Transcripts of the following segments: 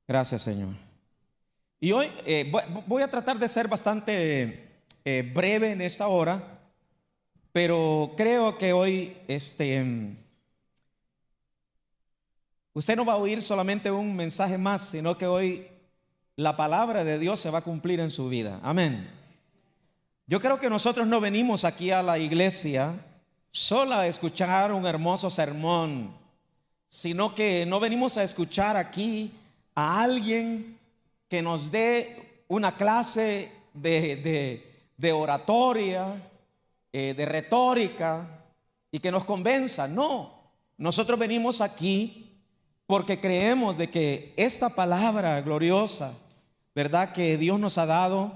Gracias, Señor. Y hoy voy a tratar de ser bastante breve en esta hora, pero creo que hoy usted no va a oír solamente un mensaje más, sino que hoy la palabra de Dios se va a cumplir en su vida. Amén. Yo creo que nosotros no venimos aquí a la iglesia solo a escuchar un hermoso sermón, sino que no venimos a escuchar aquí a alguien que nos dé una clase de oratoria, de retórica y que nos convenza. No, nosotros venimos aquí porque creemos de que esta palabra gloriosa, ¿verdad?, que Dios nos ha dado,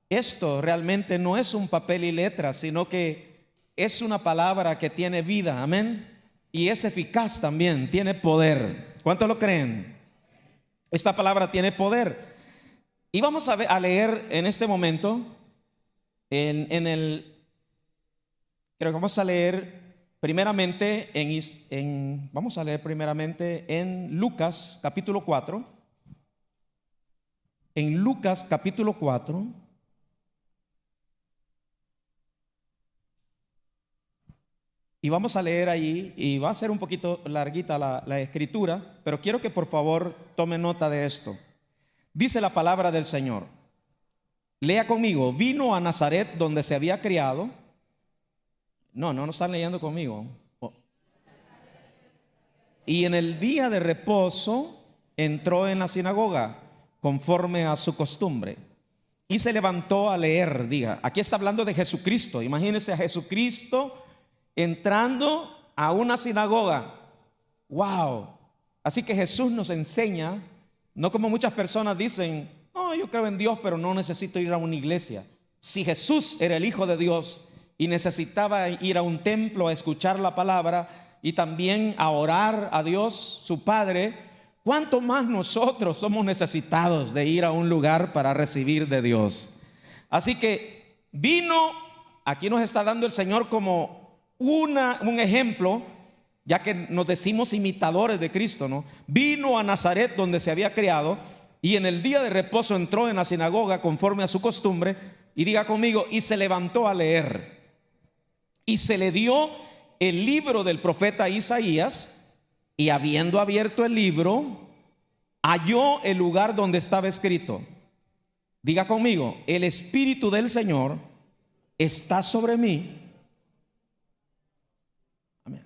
esto realmente no es un papel y letra, sino que es una palabra que tiene vida, amén, y es eficaz también, tiene poder. ¿Cuántos lo creen? Esta palabra tiene poder. Y vamos a leer en este momento, creo que vamos a leer primeramente vamos a leer primeramente en Lucas capítulo 4. En Lucas capítulo 4. Y vamos a leer ahí, y va a ser un poquito larguita la escritura, pero quiero que por favor tome nota de esto. Dice la palabra del Señor. Lea conmigo. Vino a Nazaret donde se había criado. No están leyendo conmigo. Y en el día de reposo entró en la sinagoga conforme a su costumbre y se levantó a leer. Diga, aquí está hablando de Jesucristo. Imagínense a Jesucristo entrando a una sinagoga. Wow. Así que Jesús nos enseña, no como muchas personas dicen, no, yo creo en Dios, pero no necesito ir a una iglesia. Si Jesús era el Hijo de Dios y necesitaba ir a un templo a escuchar la palabra y también a orar a Dios, su Padre, ¿cuánto más nosotros somos necesitados de ir a un lugar para recibir de Dios? Así que vino, aquí nos está dando el Señor como un ejemplo, ya que nos decimos imitadores de Cristo, ¿no? Vino a Nazaret donde se había criado y en el día de reposo entró en la sinagoga conforme a su costumbre, y diga conmigo, y se levantó a leer. Y se le dio el libro del profeta Isaías, y habiendo abierto el libro, halló el lugar donde estaba escrito. Diga conmigo, el Espíritu del Señor está sobre mí. Amén.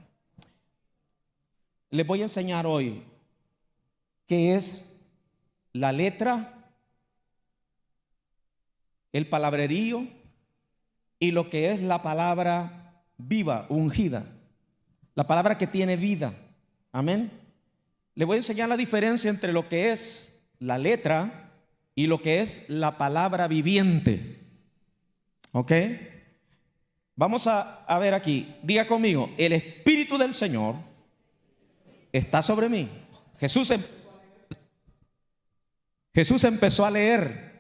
Les voy a enseñar hoy qué es la letra, el palabrerío y lo que es la palabra viva, ungida, la palabra que tiene vida. Amén. Le voy a enseñar la diferencia entre lo que es la letra y lo que es la palabra viviente. ¿Ok? Vamos a ver aquí. Diga conmigo, el Espíritu del Señor está sobre mí. Jesús empezó a leer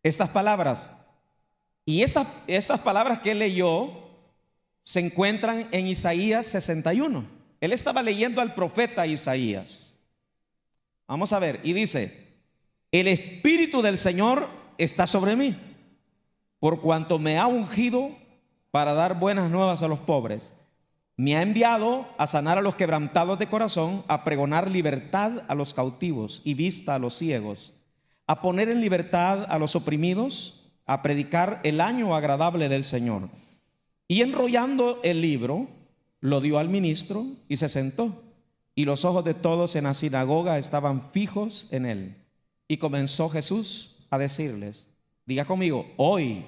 estas palabras, y estas palabras que él leyó se encuentran en Isaías 61. Él estaba leyendo al profeta Isaías. Vamos a ver, y dice, el Espíritu del Señor está sobre mí, por cuanto me ha ungido para dar buenas nuevas a los pobres. Me ha enviado a sanar a los quebrantados de corazón, a pregonar libertad a los cautivos y vista a los ciegos, a poner en libertad a los oprimidos, a predicar el año agradable del Señor. Y enrollando el libro, lo dio al ministro y se sentó. Y los ojos de todos en la sinagoga estaban fijos en él. Y comenzó Jesús a decirles, diga conmigo, hoy.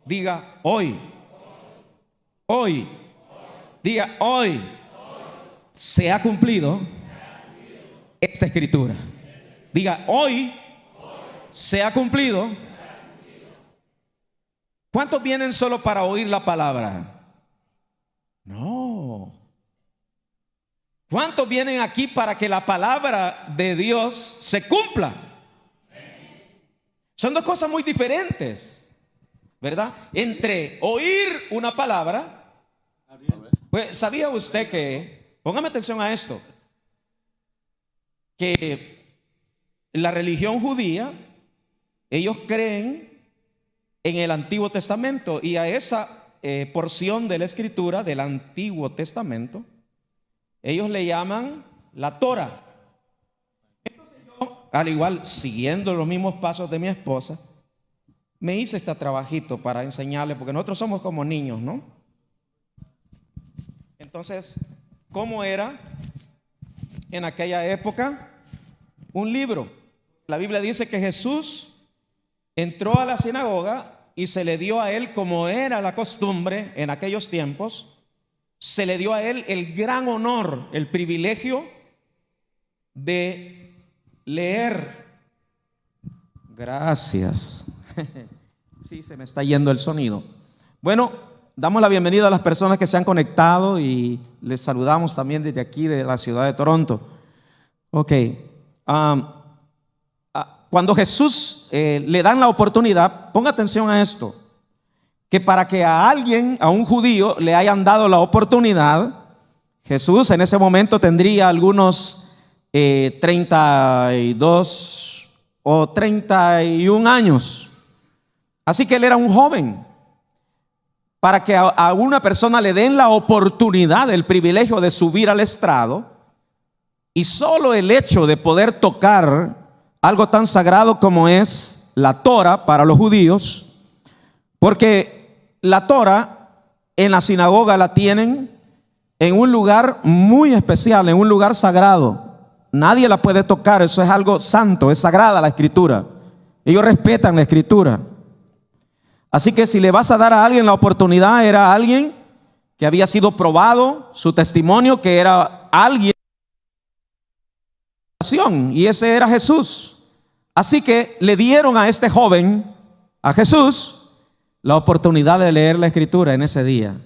Diga, hoy. Hoy. Diga, hoy se ha cumplido esta escritura. Diga, hoy se ha cumplido. ¿Cuántos vienen solo para oír la palabra? No. ¿Cuántos vienen aquí para que la palabra de Dios se cumpla? Son dos cosas muy diferentes, ¿verdad? Entre oír una palabra. Pues, ¿sabía usted que, póngame atención a esto, que la religión judía, ellos creen en el Antiguo Testamento, y a esa porción de la escritura del Antiguo Testamento ellos le llaman la Torah. Entonces yo, al igual, siguiendo los mismos pasos de mi esposa, me hice este trabajito para enseñarle, porque nosotros somos como niños, ¿no? Entonces, ¿cómo era en aquella época? Un libro. La Biblia dice que Jesús entró a la sinagoga y se le dio a él, como era la costumbre en aquellos tiempos, se le dio a él el gran honor, el privilegio de leer. Gracias. Sí, se me está yendo el sonido. Bueno, damos la bienvenida a las personas que se han conectado y les saludamos también desde aquí, de la ciudad de Toronto. Ok. Cuando Jesús le dan la oportunidad, ponga atención a esto, que para que a alguien, a un judío, le hayan dado la oportunidad, Jesús en ese momento tendría algunos 32 o 31 años. Así que él era un joven. Para que a una persona le den la oportunidad, el privilegio de subir al estrado, y solo el hecho de poder tocar algo tan sagrado como es la Torah para los judíos, porque la Torah en la sinagoga la tienen en un lugar muy especial, en un lugar sagrado. Nadie la puede tocar, eso es algo santo, es sagrada la escritura. Ellos respetan la escritura. Así que si le vas a dar a alguien la oportunidad, era a alguien que había sido probado, su testimonio, que era alguien, y ese era Jesús. Así que le dieron a este joven, a Jesús, la oportunidad de leer la escritura en ese día,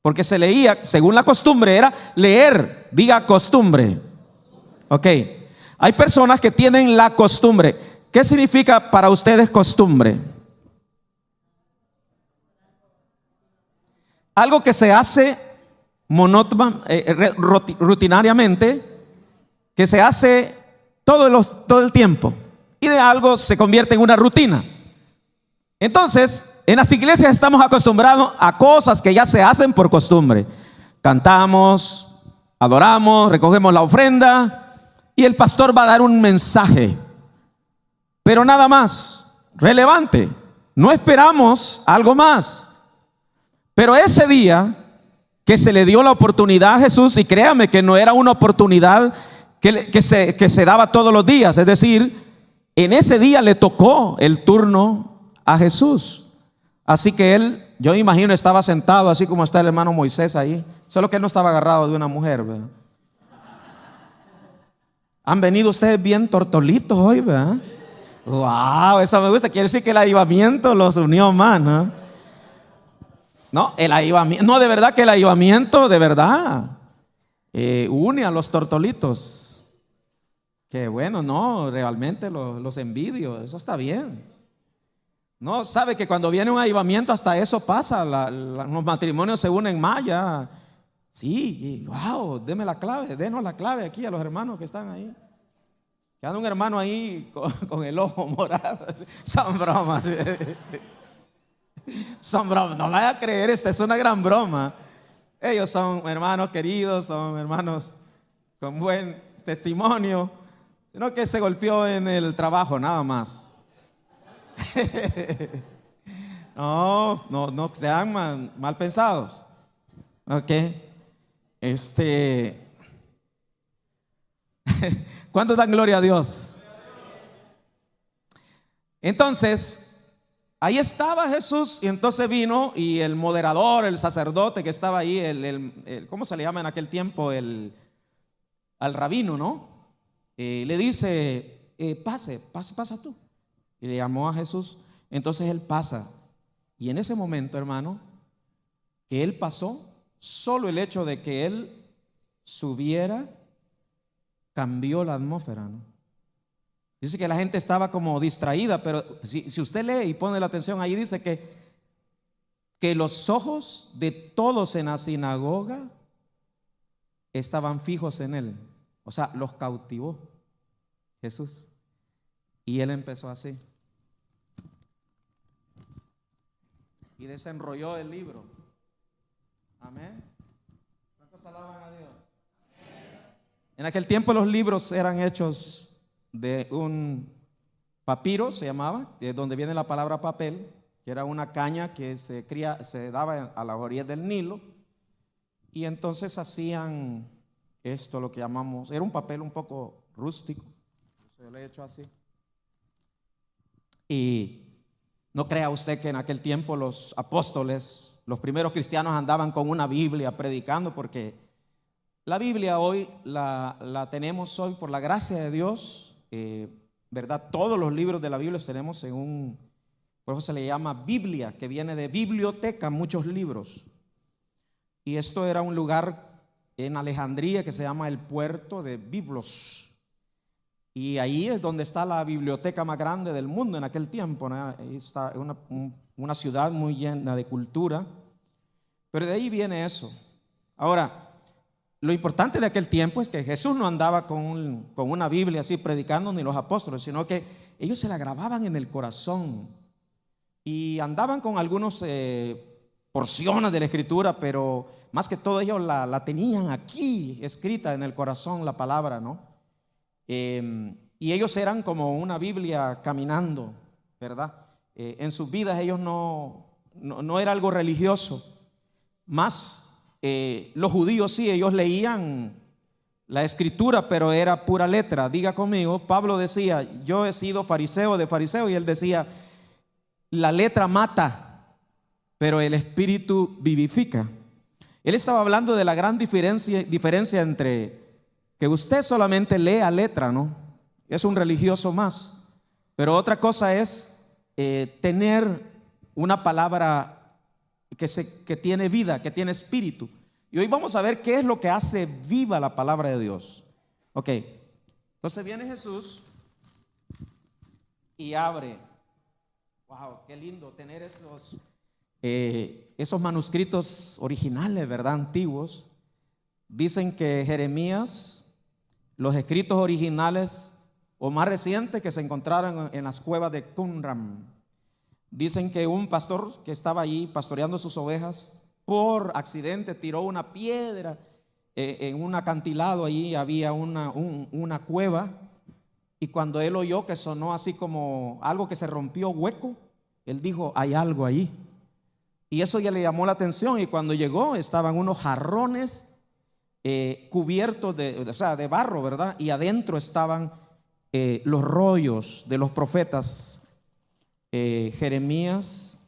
porque se leía, según la costumbre, era leer. Diga costumbre. Ok, hay personas que tienen la costumbre. ¿Qué significa para ustedes costumbre? Algo que se hace rutinariamente, que se hace todo el tiempo, y de algo se convierte en una rutina. Entonces, en las iglesias estamos acostumbrados a cosas que ya se hacen por costumbre. Cantamos, adoramos, recogemos la ofrenda y el pastor va a dar un mensaje, pero nada más relevante. No esperamos algo más. Pero ese día que se le dio la oportunidad a Jesús, y créame que no era una oportunidad que se daba todos los días, es decir, en ese día le tocó el turno a Jesús. Así que él, yo imagino, estaba sentado así como está el hermano Moisés ahí, solo que él no estaba agarrado de una mujer, ¿verdad? Han venido ustedes bien tortolitos hoy, ¿verdad? Wow, eso me gusta. Quiere decir que el avivamiento los unió más, ¿no? No, el avivamiento, no, de verdad que el avivamiento de verdad une a los tortolitos. Que bueno, no, realmente los envidio, eso está bien. No, sabe que cuando viene un avivamiento hasta eso pasa, los matrimonios se unen más ya. Sí, wow, deme la clave, denos la clave aquí a los hermanos que están ahí. Que anda un hermano ahí con el ojo morado. Son bromas. Son bromas, no vaya a creer, esta es una gran broma. Ellos son hermanos queridos, son hermanos con buen testimonio, sino que se golpeó en el trabajo, nada más. No sean mal pensados. Ok. ¿Cuántos dan gloria a Dios? Entonces, ahí estaba Jesús, y entonces vino, y el moderador, el sacerdote que estaba ahí, ¿cómo se le llama en aquel tiempo? Al rabino, ¿no? Le dice, pasa tú. Y le llamó a Jesús. Entonces él pasa. Y en ese momento, hermano, que él pasó, solo el hecho de que él subiera cambió la atmósfera, ¿no? Dice que la gente estaba como distraída, pero si usted lee y pone la atención, ahí dice que los ojos de todos en la sinagoga estaban fijos en él. O sea, los cautivó Jesús. Y él empezó así. Y desenrolló el libro. Amén. ¿Cuántos alaban a Dios? En aquel tiempo los libros eran hechos de un papiro, se llamaba, de donde viene la palabra papel, que era una caña que se daba a las orillas del Nilo. Y entonces hacían esto, lo que llamamos, era un papel un poco rústico. Yo lo he hecho así. Y no crea usted que en aquel tiempo los apóstoles, los primeros cristianos andaban con una Biblia predicando, porque la Biblia hoy la tenemos hoy por la gracia de Dios, ¿verdad? Todos los libros de la Biblia los tenemos por eso se le llama Biblia, que viene de biblioteca, muchos libros. Y esto era un lugar en Alejandría que se llama el puerto de Biblos. Y ahí es donde está la biblioteca más grande del mundo en aquel tiempo, ¿no? Ahí está una ciudad muy llena de cultura. Pero de ahí viene eso. Ahora, lo importante de aquel tiempo es que Jesús no andaba con una Biblia así predicando, ni los apóstoles, sino que ellos se la grababan en el corazón. Y andaban con algunas porciones de la Escritura, pero más que todo ellos la tenían aquí escrita en el corazón, la palabra, ¿no? Y ellos eran como una Biblia caminando, ¿verdad? En sus vidas ellos no era algo religioso. Más los judíos sí, ellos leían la Escritura, pero era pura letra. Diga conmigo, Pablo decía, yo he sido fariseo de fariseo, y él decía, la letra mata, pero el Espíritu vivifica. Él estaba hablando de la gran diferencia entre que usted solamente lea letra, ¿no? Es un religioso más. Pero otra cosa es tener una palabra que tiene vida, que tiene espíritu. Y hoy vamos a ver qué es lo que hace viva la palabra de Dios. Ok, entonces viene Jesús y abre. Wow, qué lindo tener esos manuscritos originales, ¿verdad? Antiguos. Dicen que Jeremías, los escritos originales o más recientes que se encontraron en las cuevas de Qumran, dicen que un pastor que estaba allí pastoreando sus ovejas, por accidente tiró una piedra en un acantilado. Allí había una cueva, y cuando él oyó que sonó así como algo que se rompió hueco, él dijo, hay algo ahí. Y eso ya le llamó la atención, y cuando llegó estaban unos jarrones cubiertos de barro, ¿verdad? Y adentro estaban los rollos de los profetas Jeremías,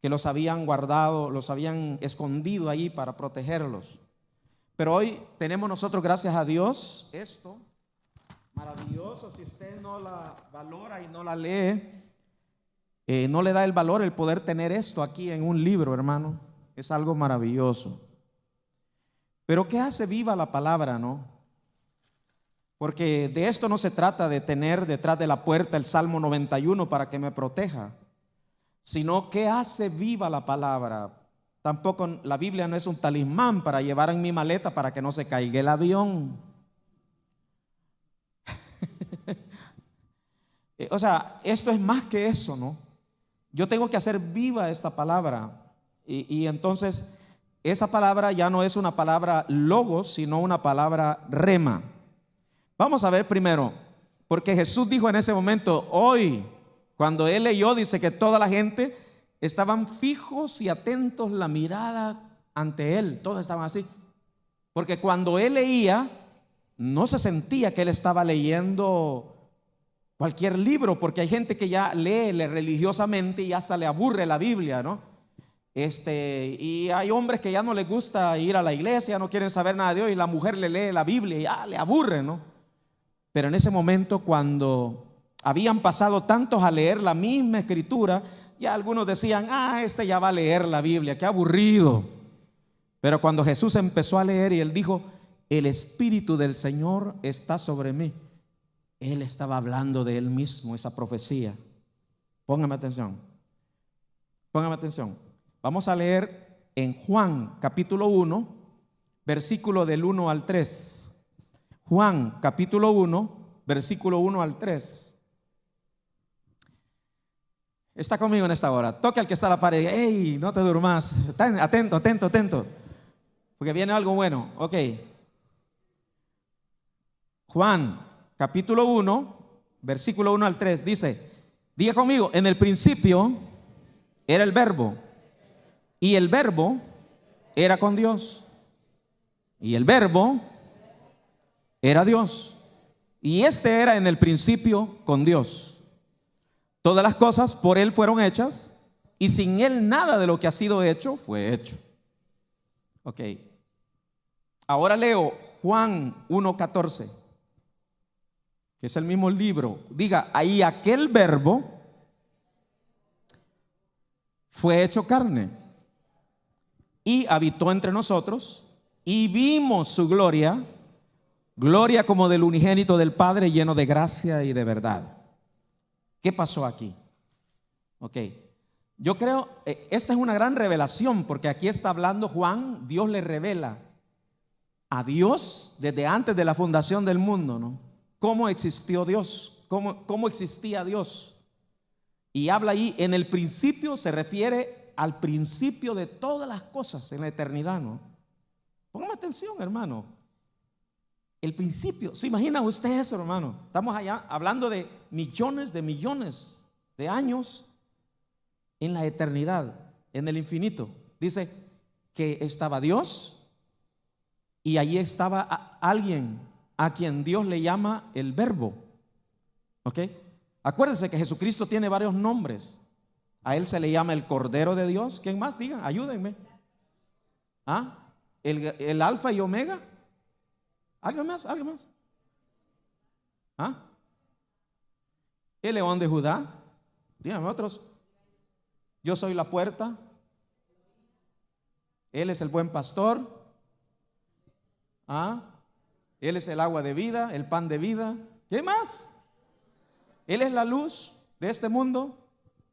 que los habían guardado, los habían escondido ahí para protegerlos. Pero hoy tenemos nosotros, gracias a Dios, esto maravilloso. Si usted no la valora y no la lee, no le da el valor el poder tener esto aquí en un libro, hermano. Es algo maravilloso. Pero ¿qué hace viva la palabra, no? Porque de esto no se trata de tener detrás de la puerta el Salmo 91 para que me proteja, sino ¿qué hace viva la palabra? Tampoco la Biblia no es un talismán para llevar en mi maleta para que no se caiga el avión. O sea, esto es más que eso, ¿no? Yo tengo que hacer viva esta palabra, y entonces esa palabra ya no es una palabra logos, sino una palabra rema. Vamos a ver primero, porque Jesús dijo en ese momento, hoy, cuando él leyó, dice que toda la gente estaban fijos y atentos la mirada ante él. Todos estaban así, porque cuando él leía, no se sentía que él estaba leyendo cualquier libro, porque hay gente que ya lee religiosamente y hasta le aburre la Biblia, ¿no? Y hay hombres que ya no les gusta ir a la iglesia, no quieren saber nada de Dios, y la mujer le lee la Biblia y ya le aburre, ¿no? Pero en ese momento, cuando habían pasado tantos a leer la misma escritura, ya algunos decían, este ya va a leer la Biblia, qué aburrido. Pero cuando Jesús empezó a leer y él dijo, el Espíritu del Señor está sobre mí, él estaba hablando de él mismo, esa profecía. Póngame atención. Póngame atención. Vamos a leer en Juan capítulo 1, versículo del 1 al 3. Juan capítulo 1, versículo 1 al 3. Está conmigo en esta hora. Toque al que está a la pared. ¡Ey! No te durmas. Atento, atento, atento. Porque viene algo bueno. Ok. Juan, capítulo 1, versículo 1 al 3. Dice, diga conmigo, en el principio era el verbo. Y el verbo era con Dios. Y el verbo era Dios. Y este era en el principio con Dios. Todas las cosas por Él fueron hechas, y sin Él nada de lo que ha sido hecho fue hecho. Ok. Ahora leo Juan 1:14, que es el mismo libro. Diga, ahí aquel verbo fue hecho carne y habitó entre nosotros, y vimos su gloria, gloria como del unigénito del Padre, lleno de gracia y de verdad. ¿Qué pasó aquí? Ok, yo creo, esta es una gran revelación, porque aquí está hablando Juan, Dios le revela a Dios desde antes de la fundación del mundo, ¿no? ¿Cómo existió Dios? ¿Cómo existía Dios? Y habla ahí, en el principio se refiere al principio de todas las cosas en la eternidad, ¿no? Póngame atención, hermano. El principio, ¿se imagina usted eso, hermano? Estamos allá hablando de millones de años en la eternidad, en el infinito. Dice que estaba Dios y allí estaba alguien a quien Dios le llama el Verbo. ¿Ok? Acuérdense que Jesucristo tiene varios nombres. A Él se le llama el Cordero de Dios. ¿Quién más? Digan, ayúdenme. ¿Ah? El Alfa y Omega. ¿Algo más? ¿Algo más? ¿Ah? El León de Judá. Díganme otros. Yo soy la puerta. Él es el buen pastor. ¿Ah? Él es el agua de vida, el pan de vida. ¿Qué más? Él es la luz de este mundo.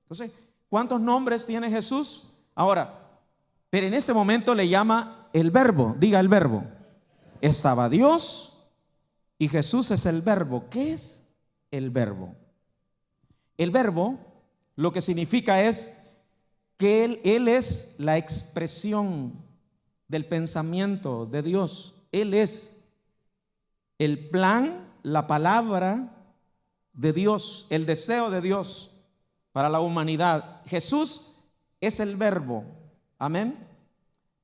Entonces, ¿cuántos nombres tiene Jesús? Ahora, pero en este momento le llama el Verbo. Diga el Verbo. Estaba Dios y Jesús es el Verbo. ¿Qué es el Verbo? El Verbo lo que significa es que Él es la expresión del pensamiento de Dios. Él es el plan, la palabra de Dios, el deseo de Dios para la humanidad. Jesús es el Verbo. Amén.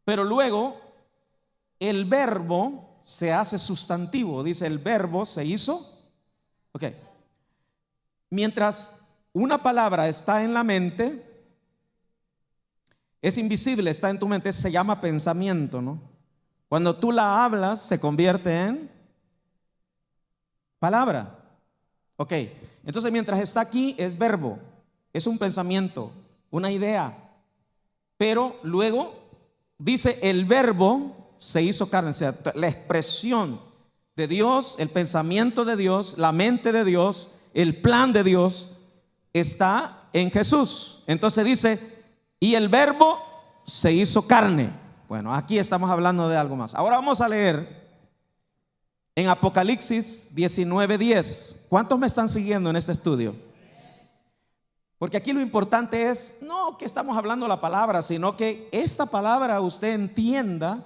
Pero luego el verbo se hace sustantivo. Dice, el verbo se hizo. Ok. Mientras una palabra está en la mente, es invisible, está en tu mente, se llama pensamiento, ¿no? Cuando tú la hablas, se convierte en palabra. Ok. Entonces, mientras está aquí, es verbo, es un pensamiento, una idea. Pero luego dice, el verbo se hizo carne, o sea, la expresión de Dios, el pensamiento de Dios, la mente de Dios, el plan de Dios está en Jesús. Entonces dice, y el verbo se hizo carne. Bueno, aquí estamos hablando de algo más. Ahora vamos a leer en Apocalipsis 19:10. ¿Cuántos me están siguiendo en este estudio? Porque aquí lo importante es no que estamos hablando la palabra, sino que esta palabra usted entienda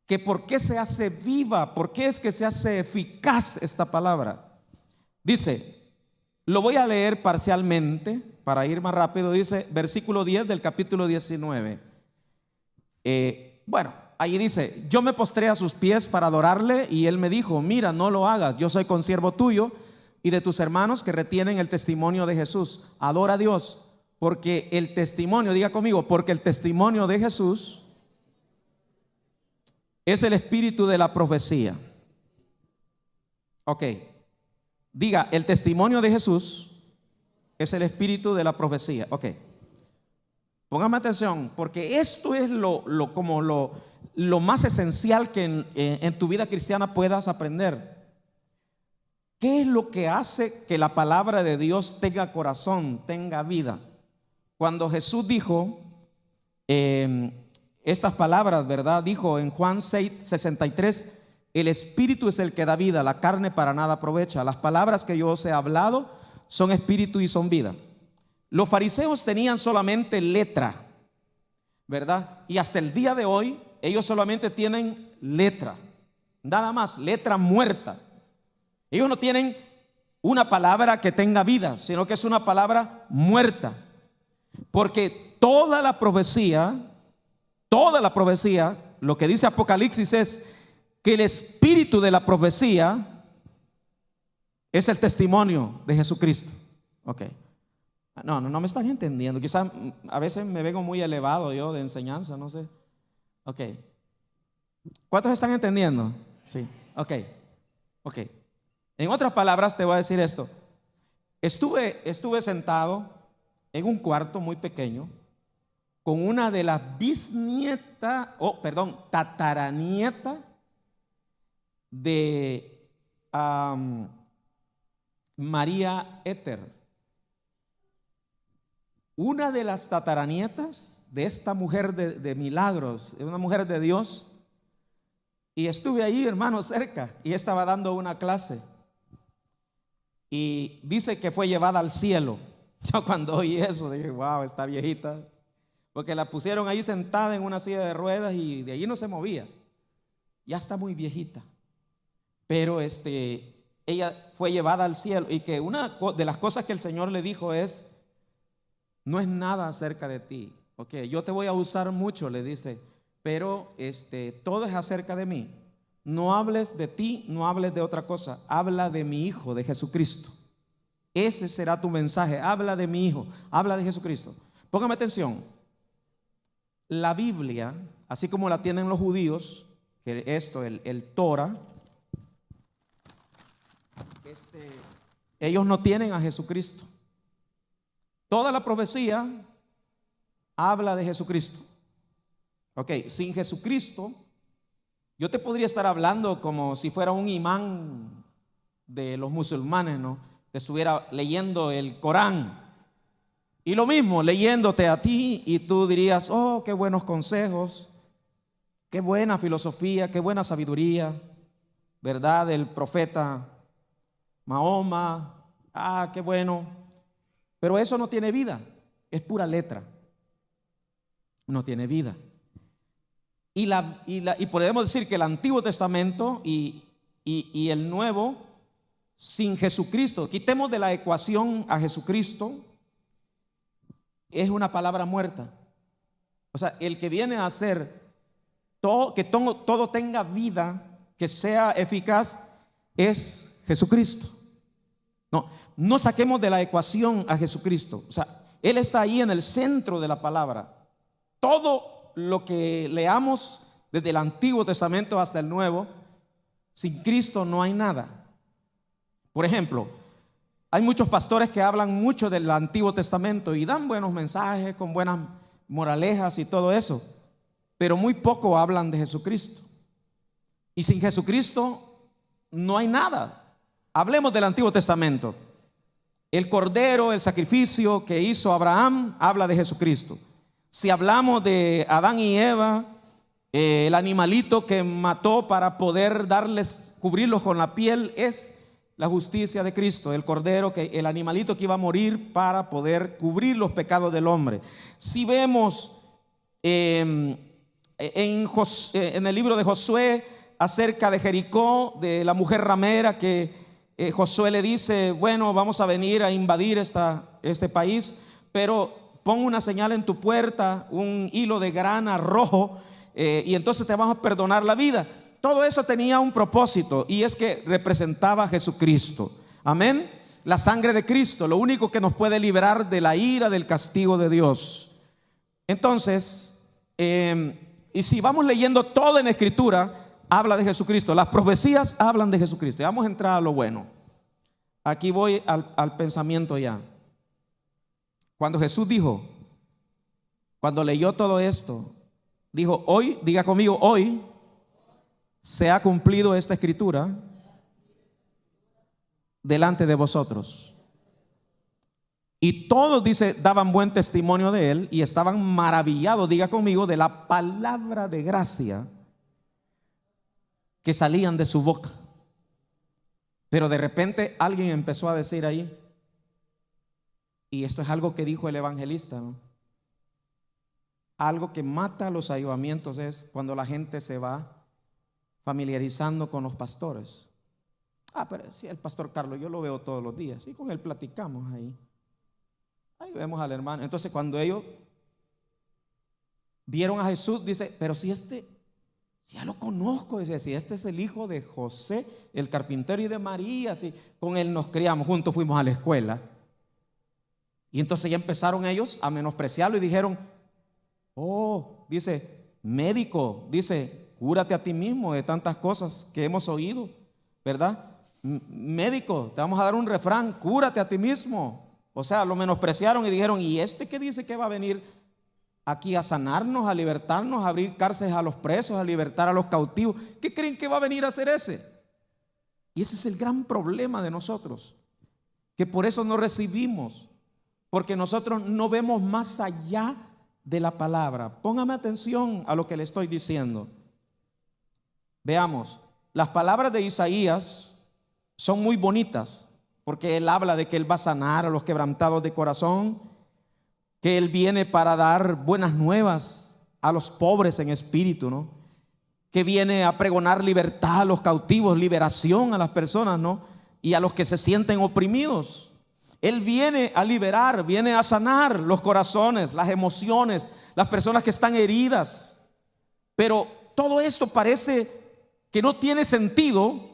que por qué se hace viva, por qué es que se hace eficaz esta palabra. Dice, lo voy a leer parcialmente para ir más rápido. Dice, versículo 10 del capítulo 19. Bueno, ahí dice, yo me postré a sus pies para adorarle, y él me dijo, mira, no lo hagas, yo soy consiervo tuyo y de tus hermanos que retienen el testimonio de Jesús. Adora a Dios, porque el testimonio, diga conmigo, porque el testimonio de Jesús es el espíritu de la profecía. Ok, diga, el testimonio de Jesús es el espíritu de la profecía. Ok, póngame atención, porque esto es lo más esencial que en tu vida cristiana puedas aprender. ¿Qué es lo que hace que la palabra de Dios tenga corazón, tenga vida? Cuando Jesús dijo estas palabras, ¿verdad? Dijo en Juan 6:63, el espíritu es el que da vida, la carne para nada aprovecha. Las palabras que yo os he hablado son espíritu y son vida. Los fariseos tenían solamente letra, ¿verdad? Y hasta el día de hoy ellos solamente tienen letra, nada más, letra muerta. Ellos no tienen una palabra que tenga vida, sino que es una palabra muerta. Porque toda la profecía, lo que dice Apocalipsis es que el espíritu de la profecía es el testimonio de Jesucristo. Ok. No me están entendiendo. Quizás a veces me vengo muy elevado yo de enseñanza, no sé. Ok. ¿Cuántos están entendiendo? Sí. Ok. En otras palabras te voy a decir esto. Estuve sentado en un cuarto muy pequeño con una de las tataranieta de María Éter. Una de las tataranietas de esta mujer de milagros, una mujer de Dios. Y estuve ahí, hermano, cerca, y estaba dando una clase. Y dice que fue llevada al cielo. Yo cuando oí eso dije, wow, está viejita. Porque la pusieron ahí sentada en una silla de ruedas y de ahí no se movía. Ya está muy viejita. Pero ella fue llevada al cielo. Y que una de las cosas que el Señor le dijo es: no es nada acerca de ti. Ok, yo te voy a usar mucho, le dice, pero todo es acerca de mí. No hables de ti, no hables de otra cosa. Habla de mi Hijo, de Jesucristo. Ese será tu mensaje. Habla de mi Hijo, habla de Jesucristo. Póngame atención. La Biblia, así como la tienen los judíos, que el Torah, ellos no tienen a Jesucristo. Toda la profecía habla de Jesucristo. Ok, sin Jesucristo, yo te podría estar hablando como si fuera un imán de los musulmanes, ¿no? Te estuviera leyendo el Corán. Y lo mismo, leyéndote a ti, y tú dirías: oh, qué buenos consejos, qué buena filosofía, qué buena sabiduría, ¿verdad? Del profeta Mahoma. Ah, qué bueno. Pero eso no tiene vida, es pura letra. No tiene vida. Y podemos decir que el Antiguo Testamento y el Nuevo, sin Jesucristo, quitemos de la ecuación a Jesucristo, es una palabra muerta. O sea, el que viene a hacer que todo tenga vida, que sea eficaz, es Jesucristo. No saquemos de la ecuación a Jesucristo. O sea, Él está ahí en el centro de la palabra. Todo lo que leamos desde el Antiguo Testamento hasta el Nuevo, sin Cristo no hay nada. Por ejemplo, hay muchos pastores que hablan mucho del Antiguo Testamento y dan buenos mensajes con buenas moralejas y todo eso, pero muy poco hablan de Jesucristo. Y sin Jesucristo no hay nada. Hablemos del Antiguo Testamento. El cordero, el sacrificio que hizo Abraham, habla de Jesucristo. Si hablamos de Adán y Eva, el animalito que mató para poder cubrirlos con la piel, es la justicia de Cristo. El cordero, el animalito que iba a morir para poder cubrir los pecados del hombre. Si vemos en el libro de Josué acerca de Jericó, de la mujer ramera, que Josué le dice: bueno, vamos a venir a invadir este país, pero pon una señal en tu puerta, un hilo de grana rojo, y entonces te vamos a perdonar la vida. Todo eso tenía un propósito, y es que representaba a Jesucristo. Amén. La sangre de Cristo, lo único que nos puede liberar de la ira, del castigo de Dios. Entonces, y si vamos leyendo todo en la Escritura, habla de Jesucristo. Las profecías hablan de Jesucristo. Y vamos a entrar a lo bueno. Aquí voy al pensamiento ya. Cuando Jesús dijo, cuando leyó todo esto, dijo: hoy, diga conmigo, hoy se ha cumplido esta escritura delante de vosotros. Y todos, dice, daban buen testimonio de él y estaban maravillados, diga conmigo, de la palabra de gracia que salían de su boca. Pero de repente alguien empezó a decir ahí: Y esto es algo que dijo el evangelista, ¿no? Algo que mata los avivamientos es cuando la gente se va familiarizando con los pastores. Pero sí, el pastor Carlos, yo lo veo todos los días, y con él platicamos ahí. Ahí vemos al hermano. Entonces, cuando ellos vieron a Jesús, dice, pero si ya lo conozco, dice, si este es el hijo de José, el carpintero, y de María, si con él nos criamos, juntos fuimos a la escuela. Y entonces ya empezaron ellos a menospreciarlo y dijeron, dice, médico, dice, cúrate a ti mismo de tantas cosas que hemos oído, ¿verdad? Médico, te vamos a dar un refrán, cúrate a ti mismo. O sea, lo menospreciaron y dijeron, ¿y este qué dice que va a venir aquí a sanarnos, a libertarnos, a abrir cárceles a los presos, a libertar a los cautivos? ¿Qué creen que va a venir a hacer ese? Y ese es el gran problema de nosotros, que por eso no recibimos, porque nosotros no vemos más allá de la palabra. Póngame atención a lo que le estoy diciendo. Veamos, las palabras de Isaías son muy bonitas, porque él habla de que él va a sanar a los quebrantados de corazón, que él viene para dar buenas nuevas a los pobres en espíritu, ¿no? Que viene a pregonar libertad a los cautivos, liberación a las personas, ¿no? Y a los que se sienten oprimidos. Él viene a liberar, viene a sanar los corazones, las emociones, las personas que están heridas. Pero todo esto parece que no tiene sentido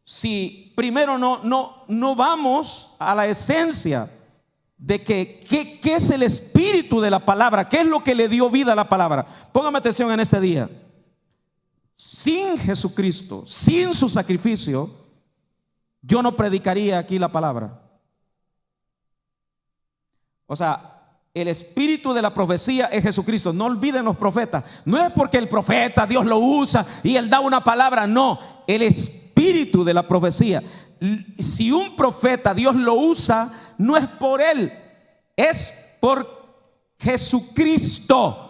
si primero no vamos a la esencia de qué es el espíritu de la palabra, qué es lo que le dio vida a la palabra. Póngame atención en este día. Sin Jesucristo, sin su sacrificio, yo no predicaría aquí la palabra. O sea, el espíritu de la profecía es Jesucristo. No olviden los profetas. No es porque el profeta Dios lo usa y él da una palabra. No, el espíritu de la profecía. Si un profeta Dios lo usa, no es por él, es por Jesucristo.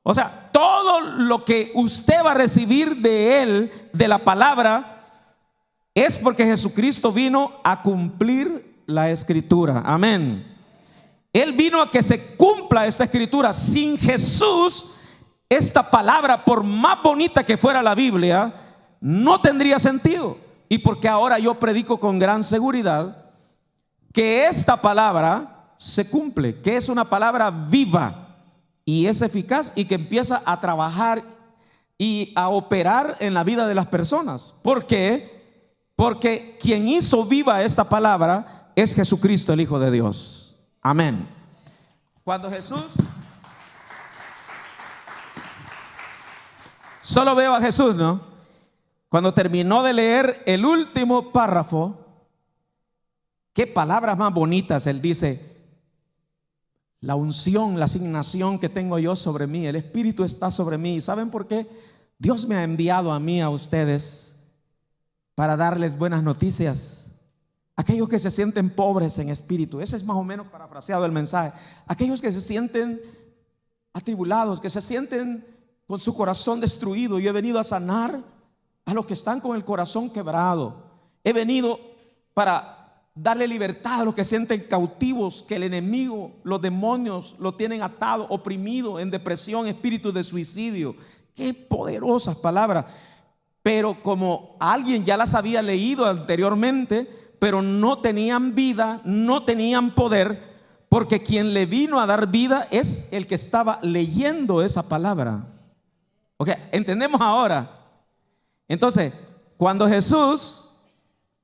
O sea, todo lo que usted va a recibir de él, de la palabra, es porque Jesucristo vino a cumplir la escritura. Amén. Él vino a que se cumpla esta escritura. Sin Jesús, esta palabra, por más bonita que fuera la Biblia, no tendría sentido. Y porque ahora yo predico con gran seguridad que esta palabra se cumple, que es una palabra viva y es eficaz y que empieza a trabajar y a operar en la vida de las personas. ¿Por qué? Porque quien hizo viva esta palabra es Jesucristo, el Hijo de Dios. Amén. Cuando Jesús, solo veo a Jesús, ¿no? Cuando terminó de leer el último párrafo, qué palabras más bonitas. Él dice: la unción, la asignación que tengo yo sobre mí, el Espíritu está sobre mí. ¿Saben por qué? Dios me ha enviado a mí, a ustedes, para darles buenas noticias. Aquellos que se sienten pobres en espíritu, ese es más o menos parafraseado el mensaje. Aquellos que se sienten atribulados, que se sienten con su corazón destruido. Yo he venido a sanar a los que están con el corazón quebrado. He venido para darle libertad a los que se sienten cautivos, que el enemigo, los demonios, lo tienen atado, oprimido, en depresión, espíritu de suicidio. Qué poderosas palabras. Pero como alguien ya las había leído anteriormente, pero no tenían vida, no tenían poder, porque quien le vino a dar vida es el que estaba leyendo esa palabra. Ok, ¿entendemos ahora? Entonces, cuando Jesús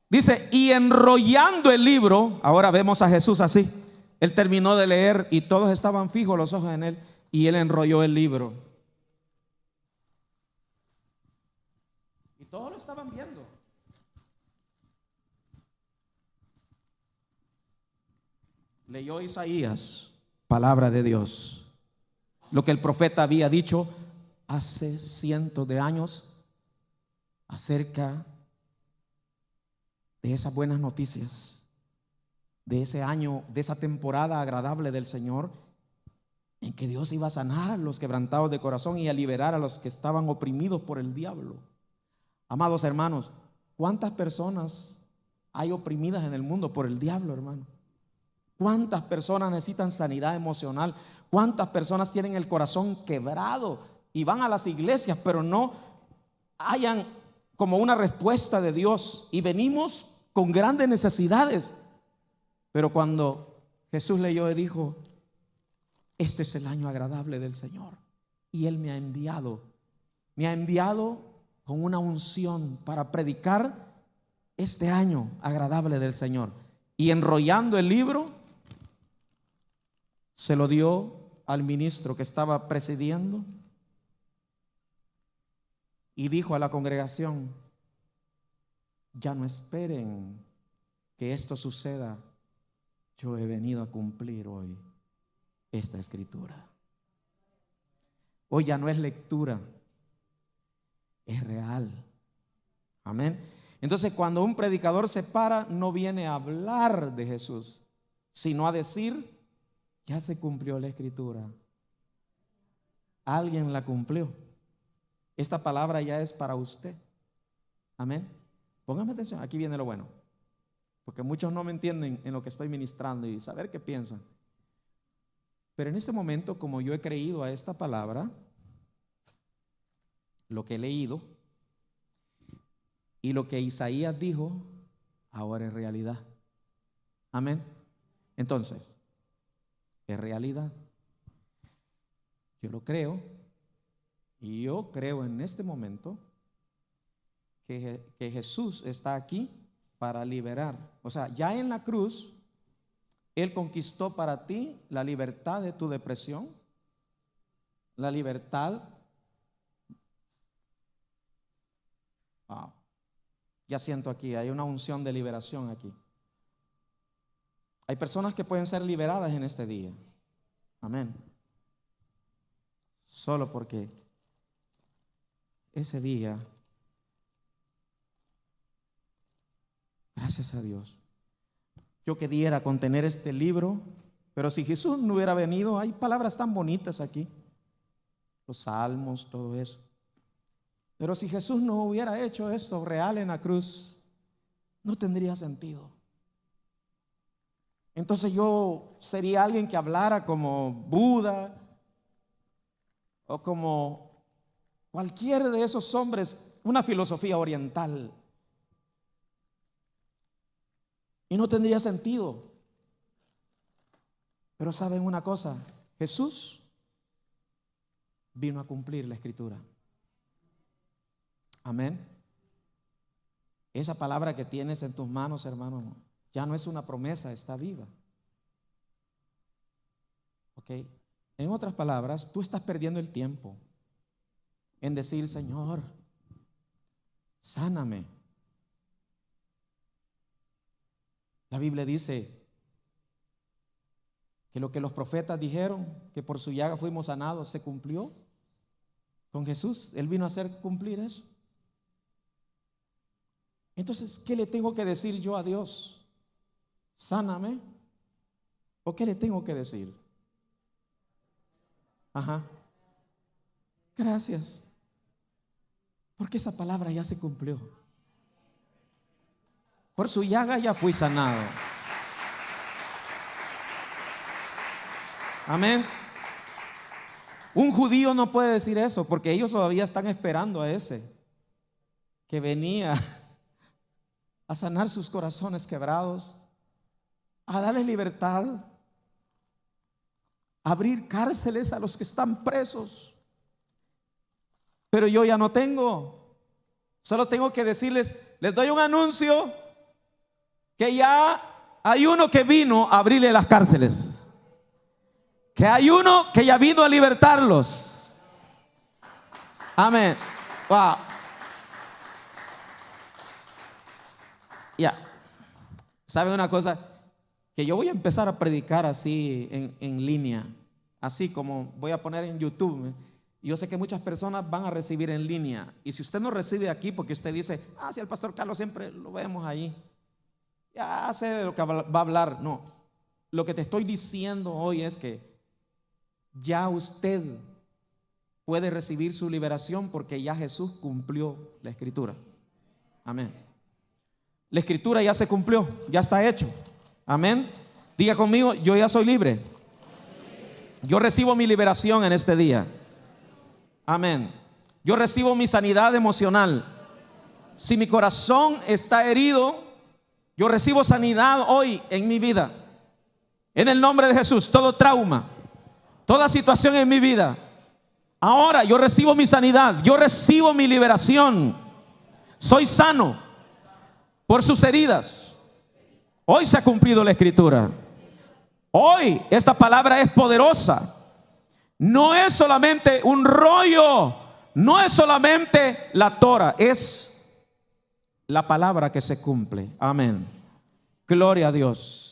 dice, y enrollando el libro, ahora vemos a Jesús así. Él terminó de leer y todos estaban fijos los ojos en él, y él enrolló el libro. Y todos lo estaban viendo. Leyó Isaías, palabra de Dios, lo que el profeta había dicho hace cientos de años acerca de esas buenas noticias, de ese año, de esa temporada agradable del Señor, en que Dios iba a sanar a los quebrantados de corazón y a liberar a los que estaban oprimidos por el diablo. Amados hermanos, ¿cuántas personas hay oprimidas en el mundo por el diablo, hermano? ¿Cuántas personas necesitan sanidad emocional? ¿Cuántas personas tienen el corazón quebrado y van a las iglesias, pero no hayan como una respuesta de Dios? Y venimos con grandes necesidades. Pero cuando Jesús leyó y dijo: este es el año agradable del Señor, y Él me ha enviado con una unción para predicar este año agradable del Señor. Y enrollando el libro, se lo dio al ministro que estaba presidiendo y dijo a la congregación: ya no esperen que esto suceda, yo he venido a cumplir hoy esta escritura. Hoy ya no es lectura, es real. Amén. Entonces, cuando un predicador se para, no viene a hablar de Jesús, sino a decir: ya se cumplió la escritura. Alguien la cumplió. Esta palabra ya es para usted. Amén. Póngame atención, aquí viene lo bueno, porque muchos no me entienden en lo que estoy ministrando y saber qué piensan. Pero en este momento, como yo he creído a esta palabra, lo que he leído y lo que Isaías dijo, ahora es realidad. Amén. Entonces, es realidad. Yo lo creo, y yo creo en este momento que Jesús está aquí para liberar. O sea, ya en la cruz Él conquistó para ti la libertad de tu depresión, la libertad. Ya siento aquí, hay una unción de liberación aquí. Hay personas que pueden ser liberadas en este día. Amén. Solo porque ese día, gracias a Dios, yo quisiera contener este libro, pero si Jesús no hubiera venido, hay palabras tan bonitas aquí, los salmos, todo eso. Pero si Jesús no hubiera hecho esto real en la cruz, no tendría sentido. Entonces yo sería alguien que hablara como Buda o como cualquiera de esos hombres, una filosofía oriental. Y no tendría sentido. Pero ¿saben una cosa? Jesús vino a cumplir la escritura. Amén. Esa palabra que tienes en tus manos, hermano, ya no es una promesa, está viva. Ok. En otras palabras, tú estás perdiendo el tiempo en decir: Señor, sáname. La Biblia dice que lo que los profetas dijeron, que por su llaga fuimos sanados, se cumplió con Jesús. Él vino a hacer cumplir eso. Entonces, ¿qué le tengo que decir yo a Dios? ¿Sáname? ¿O qué le tengo que decir? Ajá. Gracias. Porque esa palabra ya se cumplió. Por su llaga ya fui sanado. Amén. Un judío no puede decir eso, porque ellos todavía están esperando a ese que venía a sanar sus corazones quebrados, a darles libertad, a abrir cárceles a los que están presos. Pero yo ya no tengo. Solo tengo que decirles, les doy un anuncio, que ya hay uno que vino a abrirle las cárceles, que hay uno que ya vino a libertarlos. Amén. Wow. Ya. ¿Saben una cosa? Que yo voy a empezar a predicar así en línea, así como voy a poner en YouTube. Y yo sé que muchas personas van a recibir en línea. Y si usted no recibe aquí porque usted dice: si el pastor Carlos siempre lo vemos ahí, ya sé de lo que va a hablar. No, lo que te estoy diciendo hoy es que ya usted puede recibir su liberación, porque ya Jesús cumplió la escritura. Amén. La escritura ya se cumplió, ya está hecho. Amén. Diga conmigo, yo ya soy libre. Yo recibo mi liberación en este día. Amén. Yo recibo mi sanidad emocional. Si mi corazón está herido, yo recibo sanidad hoy en mi vida. En el nombre de Jesús, todo trauma, toda situación en mi vida, ahora yo recibo mi sanidad, yo recibo mi liberación. Soy sano por sus heridas. Hoy se ha cumplido la escritura. Hoy esta palabra es poderosa. No es solamente un rollo, no es solamente la Torah, es la palabra que se cumple. Amén. Gloria a Dios.